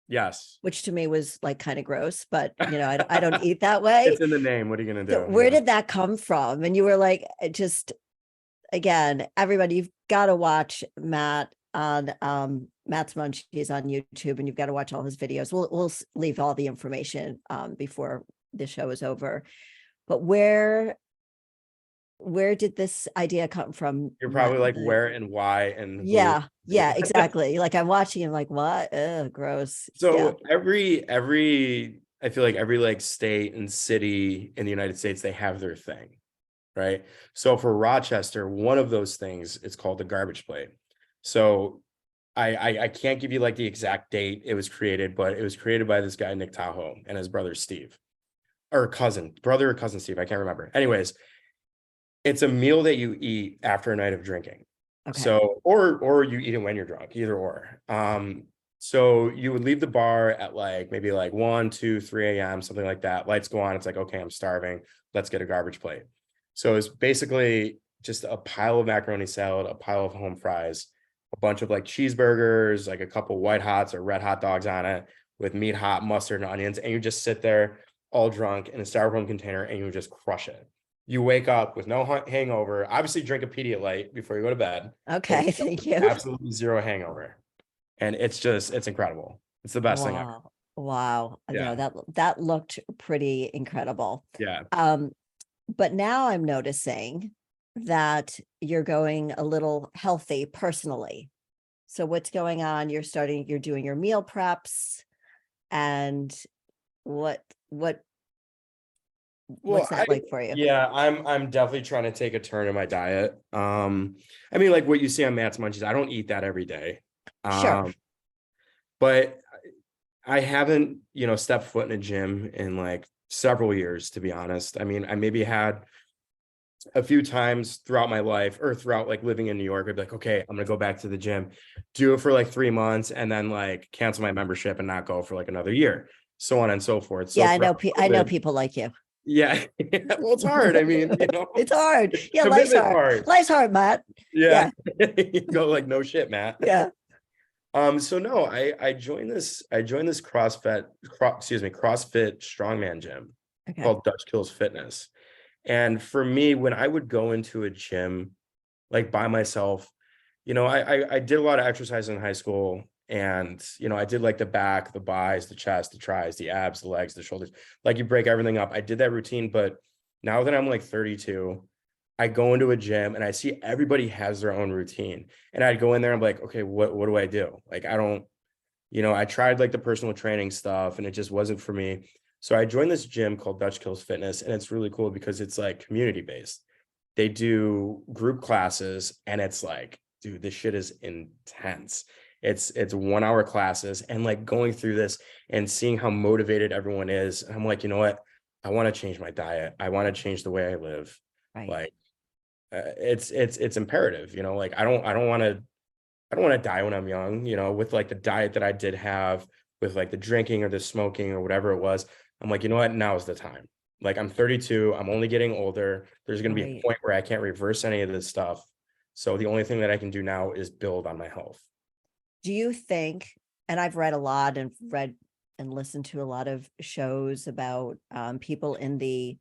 Yes. which to me was like kind of gross, but I don't eat that way. It's in the name. What are you gonna So do? where did that come from? And you were like, just again, everybody, you've got to watch Matt on Matt's Munchies on YouTube, and you've got to watch all his videos. We'll leave all the information before the show is over. But where did this idea come from? You're probably like where and why and who. Yeah, exactly. Like I'm watching him like, what? Ugh, gross. So I feel like every like state and city in the United States, they have their thing, right? So for Rochester, one of those things is called the garbage plate. So I can't give you like the exact date it was created, but it was created by this guy, Nick Tahoe, and his brother, Steve, or brother or cousin Steve. I can't remember. Anyways, it's a meal that you eat after a night of drinking. Okay. So, or you eat it when you're drunk, either or. So you would leave the bar at like maybe like 1, 2, 3 a.m., something like that. Lights go on. It's like, okay, I'm starving. Let's get a garbage plate. So it's basically just a pile of macaroni salad, a pile of home fries, a bunch of like cheeseburgers, like a couple white hots or red hot dogs on it with meat, hot mustard and onions. And you just sit there all drunk in a styrofoam container and you just crush it. You wake up with no hangover. Obviously, drink a Pedialyte before you go to bed. Okay, thank you. Absolutely zero hangover, and it's incredible. It's the best thing ever. Wow. Yeah. No, that looked pretty incredible. Yeah. But now I'm noticing that you're going a little healthy personally. So what's going on? You're doing your meal preps, and what's that like for you? Yeah, I'm definitely trying to take a turn in my diet. I mean, like what you see on Matt's Munchies, I don't eat that every day. Sure. But I haven't, stepped foot in a gym in like several years, to be honest. I mean, I maybe had a few times throughout my life or throughout like living in New York, I'd be like, okay, I'm gonna go back to the gym, do it for like 3 months, and then like cancel my membership and not go for like another year, so on and so forth. So yeah, I know people like you. Yeah. Well, it's hard. I mean, it's hard. Yeah, life's commitment's hard. Life's hard, Matt. Yeah. You go like, no shit, Matt. Yeah. So no, I joined this CrossFit strongman gym called Dutch Kills Fitness. And for me, when I would go into a gym like by myself, I did a lot of exercise in high school And, I did like the back, the buys, the chest, the tries, the abs, the legs, the shoulders, like you break everything up. I did that routine, but now that I'm like 32, I go into a gym and I see everybody has their own routine. And I'd go in there and I'm like, okay, what do I do? Like, I don't, I tried like the personal training stuff and it just wasn't for me. So I joined this gym called Dutch Kills Fitness, and it's really cool because it's like community based. They do group classes and it's like, dude, this shit is intense. It's 1 hour classes, and like going through this and seeing how motivated everyone is. I'm like, you know what? I want to change my diet. I want to change the way I live. Right. Like it's imperative, like I don't want to die when I'm young, with like the diet that I did have, with like the drinking or the smoking or whatever it was. I'm like, you know what? Now is the time. Like, I'm 32. I'm only getting older. There's going to be a Right. point where I can't reverse any of this stuff. So the only thing that I can do now is build on my health. Do you think, and I've read a lot and read and listened to a lot of shows about people in the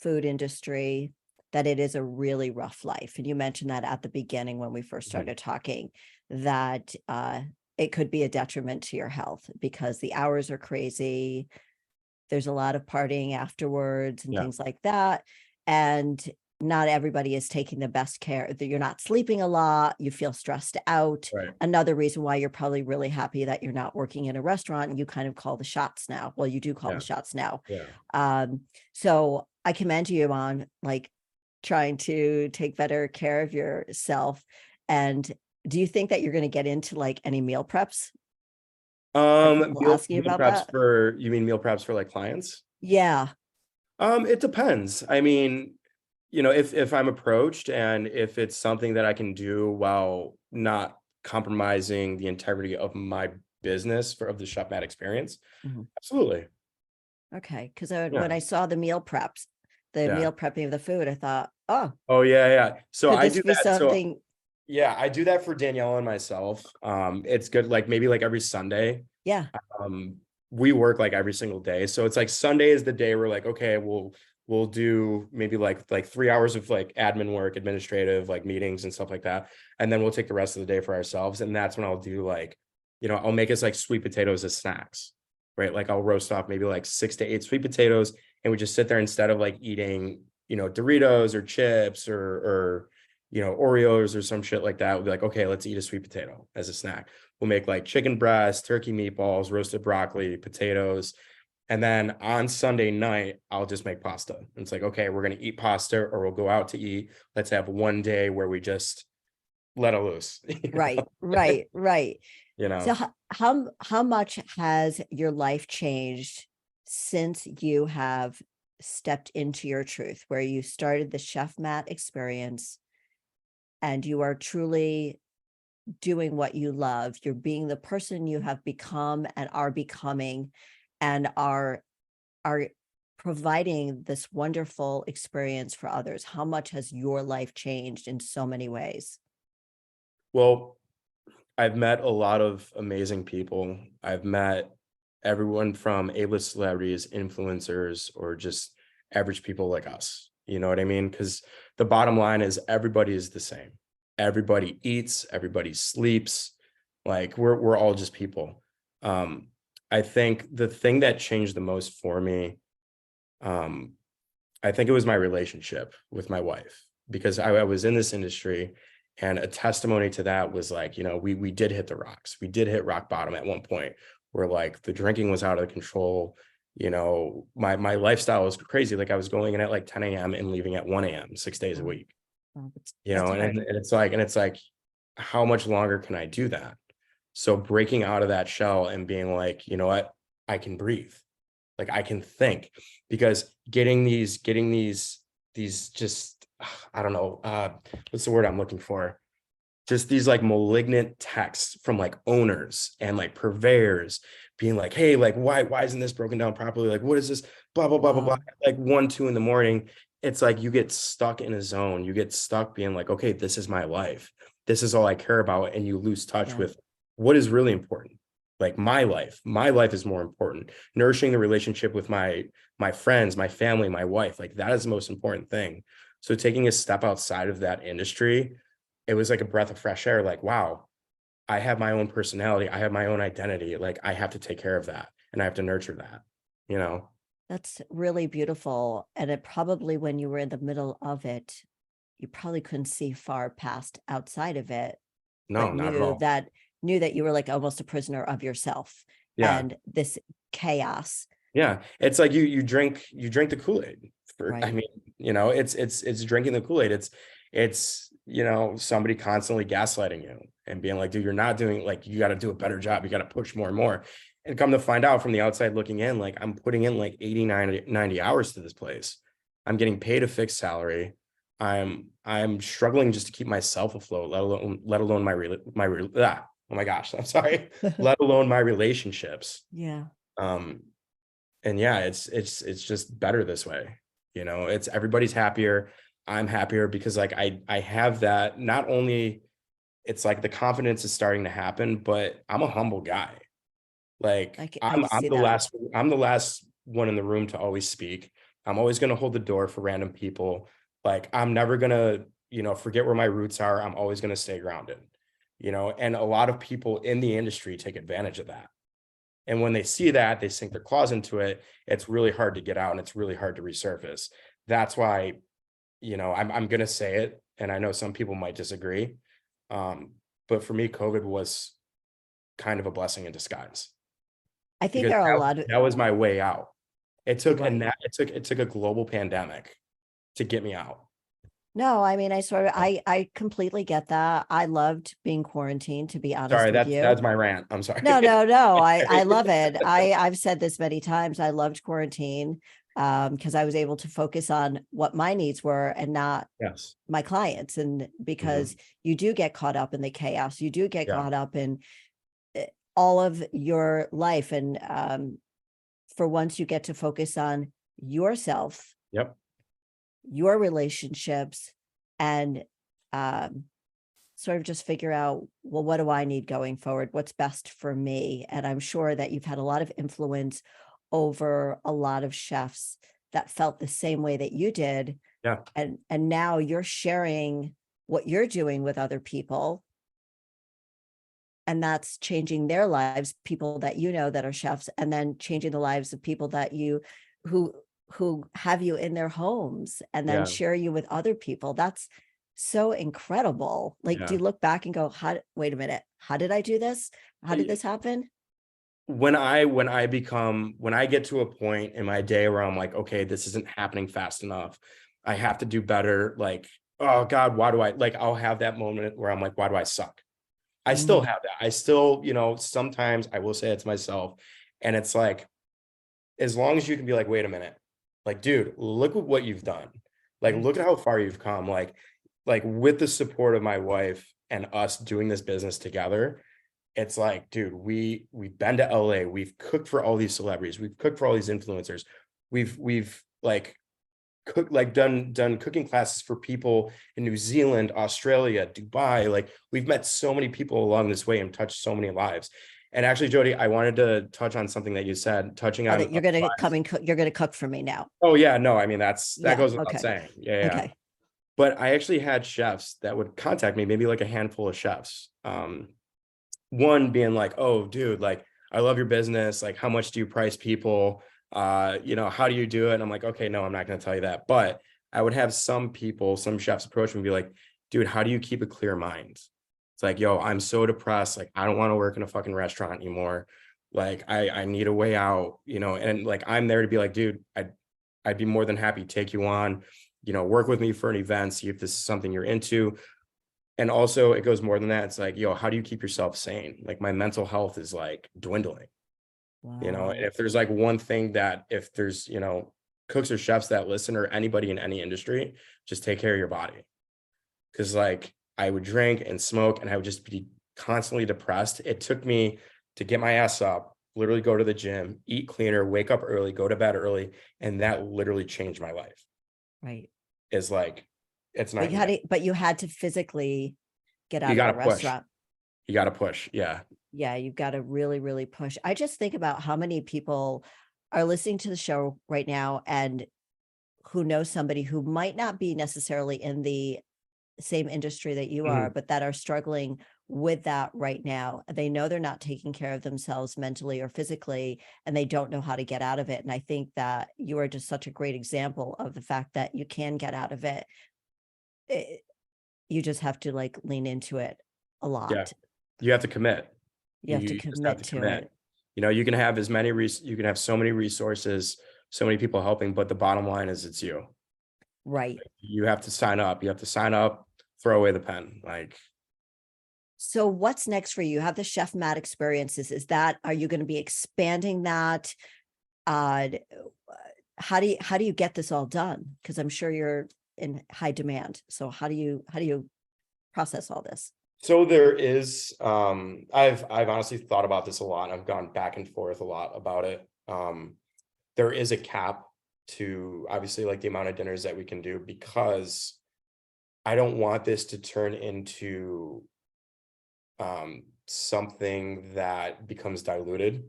food industry, that it is a really rough life. And you mentioned that at the beginning when we first started talking, that it could be a detriment to your health because the hours are crazy. There's a lot of partying afterwards and Yeah. things like that. And not everybody is taking the best care. That you're not sleeping a lot, you feel stressed out. Right. Another reason why you're probably really happy that you're not working in a restaurant and you kind of call the shots now. Well, you do call Yeah. the shots now. Yeah. So I commend you on like trying to take better care of yourself. And do you think that you're going to get into like any meal preps? Are people asking you Meal about preps that? for, you mean meal preps for like clients? Yeah. It depends. I mean, if I'm approached and if it's something that I can do while not compromising the integrity of my business of the Chef Matt experience, Mhm. absolutely. Okay. Because Yeah. when I saw the meal preps, the Yeah. meal prepping of the food, I thought, oh, Oh yeah, yeah. So could I this do be that. So something? yeah, I do that for Danielle and myself. It's good, like maybe like every Sunday. Yeah. Um, we work like every single day. So it's like Sunday is the day we're like, okay, we'll do maybe like 3 hours of like admin work, administrative, like meetings and stuff like that. And then we'll take the rest of the day for ourselves. And that's when I'll do like, I'll make us like sweet potatoes as snacks, right? Like I'll roast off maybe like 6 to 8 sweet potatoes, and we just sit there instead of like eating, Doritos or chips or Oreos or some shit like that. We'll be like, okay, let's eat a sweet potato as a snack. We'll make like chicken breast, turkey meatballs, roasted broccoli, potatoes. And then on Sunday night, I'll just make pasta. And it's like, okay, we're going to eat pasta or we'll go out to eat. Let's have one day where we just let it loose. Right. Right. Right. You So know? how much has your life changed since you have stepped into your truth, where you started the Chef Matt experience and you are truly doing what you love? You're being the person you have become and are becoming, and are providing this wonderful experience for others. How much has your life changed in so many ways? Well, I've met a lot of amazing people. I've met everyone from A-list celebrities, influencers, or just average people like us. You know what I mean? Because the bottom line is everybody is the same. Everybody eats, everybody sleeps. Like we're all just people. I think the thing that changed the most for me, um, I think it was my relationship with my wife, because I was in this industry, and a testimony to that was like, we did hit the rocks. We did hit rock bottom at one point where like the drinking was out of control. My lifestyle was crazy. Like I was going in at like 10 a.m. and leaving at 1 a.m. 6 days a Oh, week, well, that's hard. and it's like, how much longer can I do that? So breaking out of that shell and being like, you know what, I can breathe. Like I can think, because getting these just, I don't know, what's the word I'm looking for? Just these like malignant texts from like owners and like purveyors being like, hey, like why isn't this broken down properly? Like, what is this? Blah, blah, blah, blah, blah. Wow. Like 1, 2 in the morning. It's like you get stuck in a zone. You get stuck being like, okay, this is my life. This is all I care about. And you lose touch Yeah. with what is really important. Like my life is more important. Nourishing the relationship with my friends, my family, my wife, like that is the most important thing. So taking a step outside of that industry, it was like a breath of fresh air. Like, wow, I have my own personality. I have my own identity. Like I have to take care of that and I have to nurture that, you know? That's really beautiful. And it probably, when you were in the middle of it, you probably couldn't see far past outside of it, No, but not at all. knew that you were like almost a prisoner of yourself Yeah. and this chaos. Yeah. It's like you drink the Kool-Aid for, I Right. mean, it's drinking the Kool-Aid. It's, somebody constantly gaslighting you and being like, dude, you're not doing, like, you got to do a better job. You got to push more and more. And come to find out from the outside looking in, like I'm putting in like 80, 90 hours to this place. I'm getting paid a fixed salary. I'm struggling just to keep myself afloat, let alone oh my gosh, I'm sorry, let alone my relationships. Yeah. Um, and yeah, it's just better this way. It's everybody's happier. I'm happier because like I have that. Not only it's like the confidence is starting to happen, but I'm a humble guy. Like I I'm can I'm see the that. last one in the room to always speak. I'm always going to hold the door for random people. Like I'm never going to, forget where my roots are. I'm always going to stay grounded. And a lot of people in the industry take advantage of that. And when they see that, they sink their claws into it. It's really hard to get out and it's really hard to resurface. That's why, I'm going to say it. And I know some people might disagree. But for me, COVID was kind of a blessing in disguise I think because there are a that, lot of, that was my way out. It took a right. na- it took a global pandemic to get me out. No, I mean, I completely get that. I loved being quarantined, to be honest Sorry, with that's you. my rant. I'm No, sorry. no, no. I love it. I've said this many times. I loved quarantine because I was able to focus on what my needs were and not Yes. my clients. And Mhm. because you do get caught up in the chaos, you do get Yeah. caught up in all of your life. And for once you get to focus on yourself, Yep. your relationships, and um, sort of just figure out, well, what do I need going forward? What's best for me? And I'm sure that you've had a lot of influence over a lot of chefs that felt the same way that you did. Yeah. And now you're sharing what you're doing with other people. And that's changing their lives, people that you know that are chefs, and then changing the lives of people that who who have you in their homes and then Yeah. share you with other people. That's so incredible. Like, do Yeah. you look back and go, wait a minute, how did I do this? How did this happen? When I get to a point in my day where I'm like, okay, this isn't happening fast enough. I have to do better. Like, oh God, why do I like I'll have that moment where I'm like, why do I suck? I still Mm, have that. I still, sometimes I will say it to myself. And it's like, as long as you can be like, wait a minute, like, dude, look at what you've done. Like, look right. at how far you've come. Like with the support of my wife and us doing this business together, it's like, dude, we've been to LA, we've cooked for all these celebrities, we've cooked for all these influencers, we've like cooked, like done cooking classes for people in New Zealand, Australia, Dubai. Like we've met so many people along this way and touched so many lives. And actually, Jody, I wanted to touch on something that you said, touching Oh, on that you're going to come and cook, you're going to cook for me now. oh yeah, no, I mean that Yeah. goes without Okay. saying. Yeah, yeah. Okay. But I actually had chefs that would contact me, maybe like a handful of chefs. One being like, oh dude, like I love your business, like how much do you price people, how do you do it? And I'm like, okay, no, I'm not going to tell you that. But I would have some chefs approach me and be like, dude, how do you keep a clear mind? It's like, yo, I'm so depressed, like I don't want to work in a fucking restaurant anymore, like I need a way out, and like I'm there to be like, dude, I'd be more than happy to take you on, work with me for an event, see if this is something you're into. And also it goes more than that. It's like, yo, how do you keep yourself sane? Like my mental health is like dwindling, and Wow. if there's like one thing that if there's, cooks or chefs that listen or anybody in any industry, just take care of your body. Cause like I would drink and smoke and I would just be constantly depressed. It took me to get my ass up, literally go to the gym, eat cleaner, wake up early, go to bed early. And that literally changed my life. Right. Is like, it's night and day. But you had to physically get You out of got the to push. restaurant. You got to push. Yeah. Yeah, you've got to really, really push. I just think about how many people are listening to the show right now and who know somebody who might not be necessarily in the same industry that you are, Mhm. but that are struggling with that right now. They know they're not taking care of themselves mentally or physically, and they don't know how to get out of it. And I think that you are just such a great example of the fact that you can get out of it. You just have to like lean into it a Yeah. lot. You have to commit. You have to You just have commit to to commit. it. You know, you can have as many you can have so many resources, so many people helping, but the bottom line is it's you. Right. You have to sign up. You have to sign up, throw away the pen. Like, So what's next for you? You have the Chef Matt experiences. Are you going to be expanding that? Uh, how do you get this all done? Because I'm sure you're in high demand. So how do you process all this? so there is, I've honestly thought about this a lot. I've gone back and forth a lot about it. There is a cap to obviously like the amount of dinners that we can do, because I don't want this to turn into something that becomes diluted.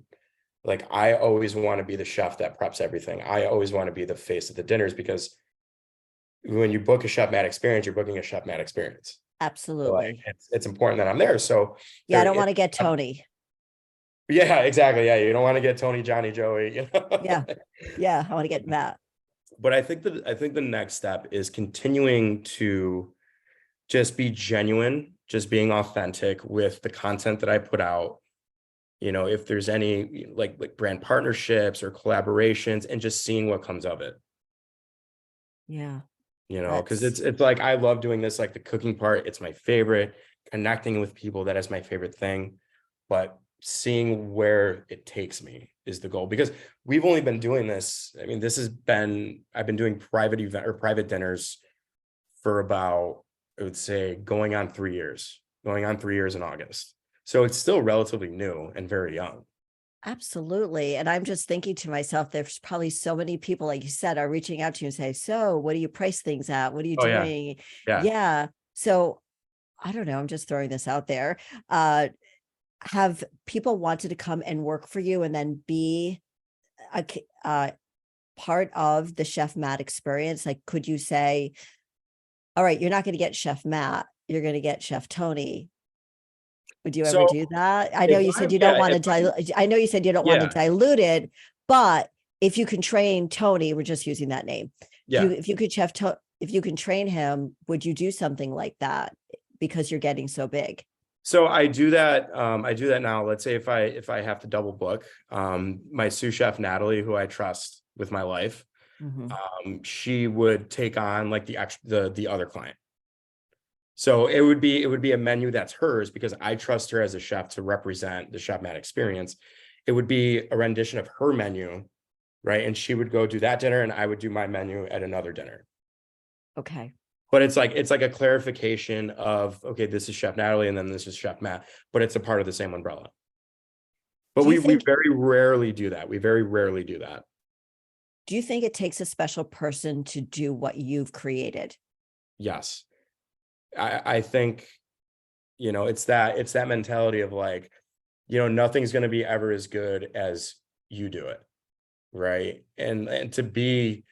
Like, I always want to be the chef that preps everything. I always want to be the face of the dinners, because when you book a Chef Matt experience, you're booking a Chef Matt experience. So, like, Absolutely. it's important that I'm there. So Yeah, I there don't is, want to get Tony. yeah, exactly. Yeah, you don't want to get Tony, Johnny, Joey, you know. Yeah. Yeah, I want to get Matt. But I think the next step is continuing to just be genuine, just being authentic with the content that I put out. You know, if there's any like brand partnerships or collaborations, and just seeing what comes of it. Yeah, You know, because that's it's like, I love doing this, like the cooking part, it's my favorite. Connecting with people, that is my favorite thing. But seeing where it takes me is the goal, because we've only been doing this. I mean, I've been doing private event or private dinners for about, I would say, going on 3 years in August. So it's still relatively new and very young. absolutely. And I'm just thinking to myself, there's probably so many people, like you said, are reaching out to you and say, so what do you price things at? What are you Oh yeah, doing? yeah. Yeah. So I don't know. I'm just throwing this out there. Have people wanted to come and work for you and then be part of the Chef Matt experience? Like, could you say, all right, you're not going to get Chef Matt, you're going to get Chef Tony. Would you ever So do that? I know if you said I'm you don't yeah, want to if I'm dilute. I know you said you don't want to yeah, dilute it, but if you can train Tony, we're just using that name. yeah. If you can train him, would you do something like that because you're getting so big? So I do that. I do that now. Let's say if I have to double book, my sous chef Natalie, who I trust with my life, Mhm. she would take on like the other client. So it would be a menu that's hers, because I trust her as a chef to represent the Chef Matt experience. It would be a rendition of her menu, right? And she would go do that dinner, and I would do my menu at another dinner. Okay. But it's like a clarification of, okay, this is Chef Natalie, and then this is Chef Matt, but it's a part of the same umbrella. But Do you we think very rarely do that. We very rarely do that. do you think it takes a special person to do what you've created? Yes. I think, it's that mentality of like, nothing's going to be ever as good as you do it. Right. And to be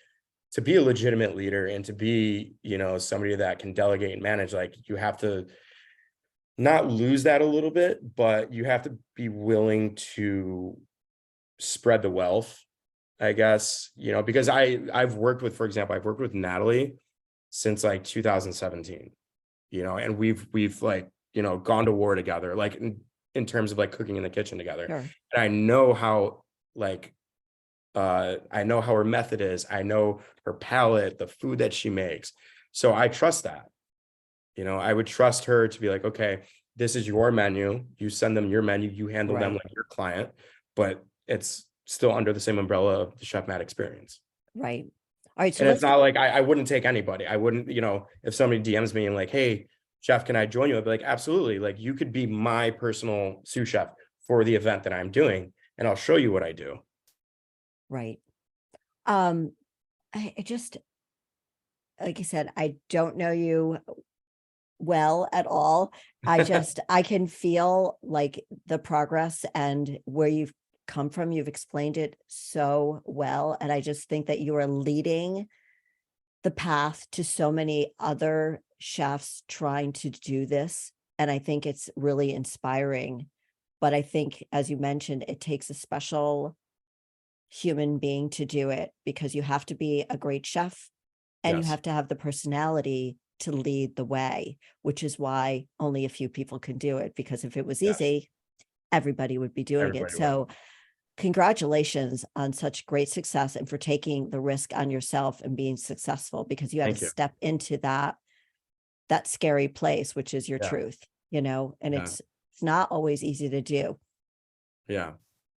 a legitimate leader, and to be, somebody that can delegate and manage, like, you have to not lose that a little bit, but you have to be willing to spread the wealth, I guess, because for example, I've worked with Natalie since like 2017, and we've like, gone to war together, like in terms of like cooking in the kitchen together. Sure. And I know how, like, I know how her method is. I know her palate, the food that she makes. So I trust that. I would trust her to be like, okay, this is your menu. You send them your menu. You handle them Right. like your client, but it's still under the same umbrella of the Chef Matt experience. Right. All right. So And it's let's not like I wouldn't take anybody. I wouldn't, if somebody DMs me and like, hey, chef, can I join you? I'd be like, absolutely. Like, you could be my personal sous chef for the event that I'm doing, and I'll show you what I do. right. I just, like I said, I don't know you well at all. I can feel like the progress and where you've come from. You've explained it so well. And I just think that you are leading the path to so many other chefs trying to do this And I think it's really inspiring. But I think, as you mentioned, it takes a special human being to do it, because you have to be a great chef and you Yes. have to have the personality to lead the way, which is why only a few people can do it. Because if it was Yes. easy, everybody would be doing it. Everybody So congratulations on such great success and for taking the risk on yourself and being successful, because you had Thank to you. step into that scary place, which is your Yeah. truth, and Yeah. it's not always easy to do. Yeah.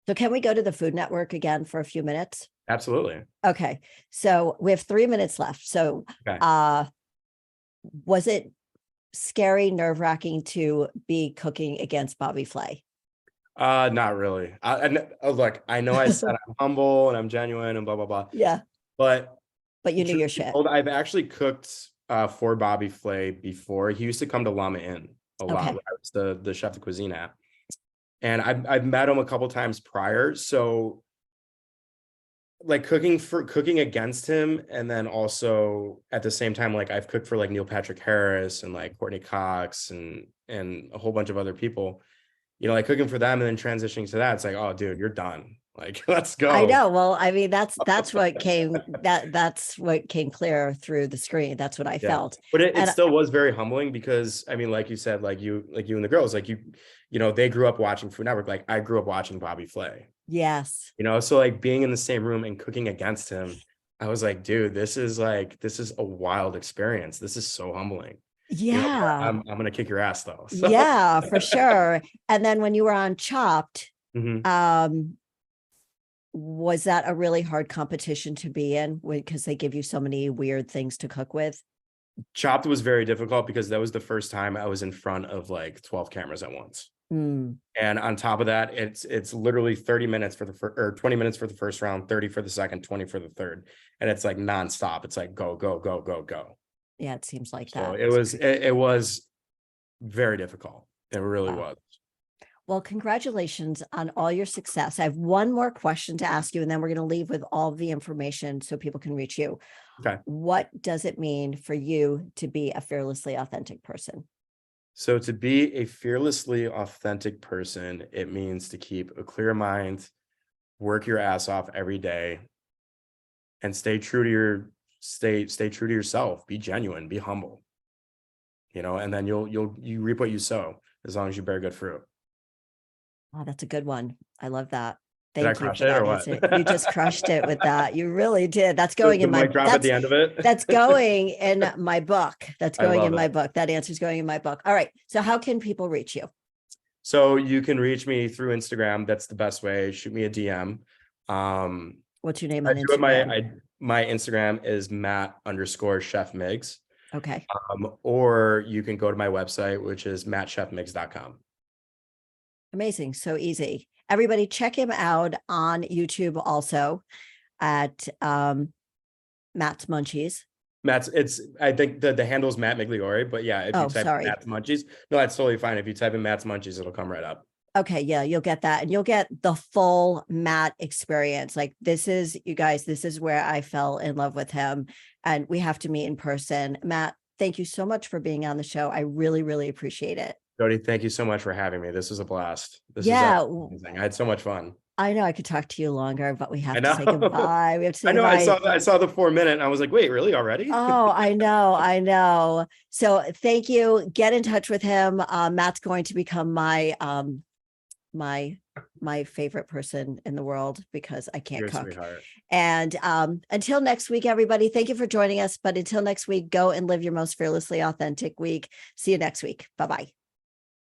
So can we go to the Food Network again for a few minutes? Absolutely. Okay. So we have 3 minutes left. So Okay. was it scary, nerve-wracking to be cooking against Bobby Flay? Not really. Look, I know I said I'm humble and I'm genuine and blah blah blah, Yeah. but But you knew truth your be shit. told, I've actually cooked for Bobby Flay before. He used to come to Llama Inn a lot. Okay. I was the chef de cuisine at, and I've met him a couple times prior. So like cooking against him, and then also at the same time, like I've cooked for like Neil Patrick Harris and like Courtney Cox and a whole bunch of other people. Like cooking for them and then transitioning to that, it's like, oh, dude, you're done. Like, let's go. I know. Well, I mean, that's what came clear through the screen. That's what I felt. But it And still was very humbling, because I mean, like you said, like you and the girls, like they grew up watching Food Network. Like I grew up watching Bobby Flay. yes. So like being in the same room and cooking against him, I was like, dude, this is a wild experience. This is so humbling. Yeah. I'm gonna kick your ass though. So. Yeah, for sure. And then when you were on Chopped, Mhm. Was that a really hard competition to be in, because they give you so many weird things to cook with? Chopped was very difficult because that was the first time I was in front of like 12 cameras at once. Mm. And on top of that, it's literally 30 minutes for the first, or 20 minutes for the first round, 30 for the second, 20 for the third. And it's like nonstop. It's like go, go, go, go, go. Yeah, it seems like So that. it was very difficult. It really Wow. was. Well, congratulations on all your success. I have one more question to ask you, and then we're going to leave with all the information so people can reach you. Okay. What does it mean for you to be a fearlessly authentic person? So to be a fearlessly authentic person, it means to keep a clear mind, work your ass off every day, and stay true to yourself. Be genuine, be humble. And then you reap what you sow, as long as you bear good fruit. Oh, that's a good one. I love that. Did I Thank you crush for it or that what? answer. You just crushed it with that. You really did. That's The going in my mic drop at the end of it. that's going in my book. That's I going love in my it. book. That answer is going in my book. All right. So how can people reach you? So you can reach me through Instagram. That's the best way. Shoot me a DM. What's your name I on do it. Instagram? My Instagram is Matt_Chef Migs. Okay. Or you can go to my website, which is mattchefmigs.com. Amazing. So easy. Everybody check him out on YouTube also at Matt's Munchies. I think the handle is Matt Migliore, but yeah, if you type sorry. Matt's Munchies, no, that's totally fine. If you type in Matt's Munchies, it'll come right up. Okay, yeah, you'll get that. And you'll get the full Matt experience. Like this is, you guys, this is where I fell in love with him. And we have to meet in person. Matt, thank you so much for being on the show. I really, really appreciate it. Jody, thank you so much for having me. This was a blast. This is amazing. I had so much fun. I know I could talk to you longer, but we have I to say know. goodbye. We have to say I know. goodbye. I saw the 4 minute and I was like, wait, really already? Oh, I know. I know. So thank you. Get in touch with him. Matt's going to become my my favorite person in the world because I can't You're a cook. sweetheart. And until next week, everybody, thank you for joining us. But until next week, go and live your most fearlessly authentic week. See you next week. Bye-bye.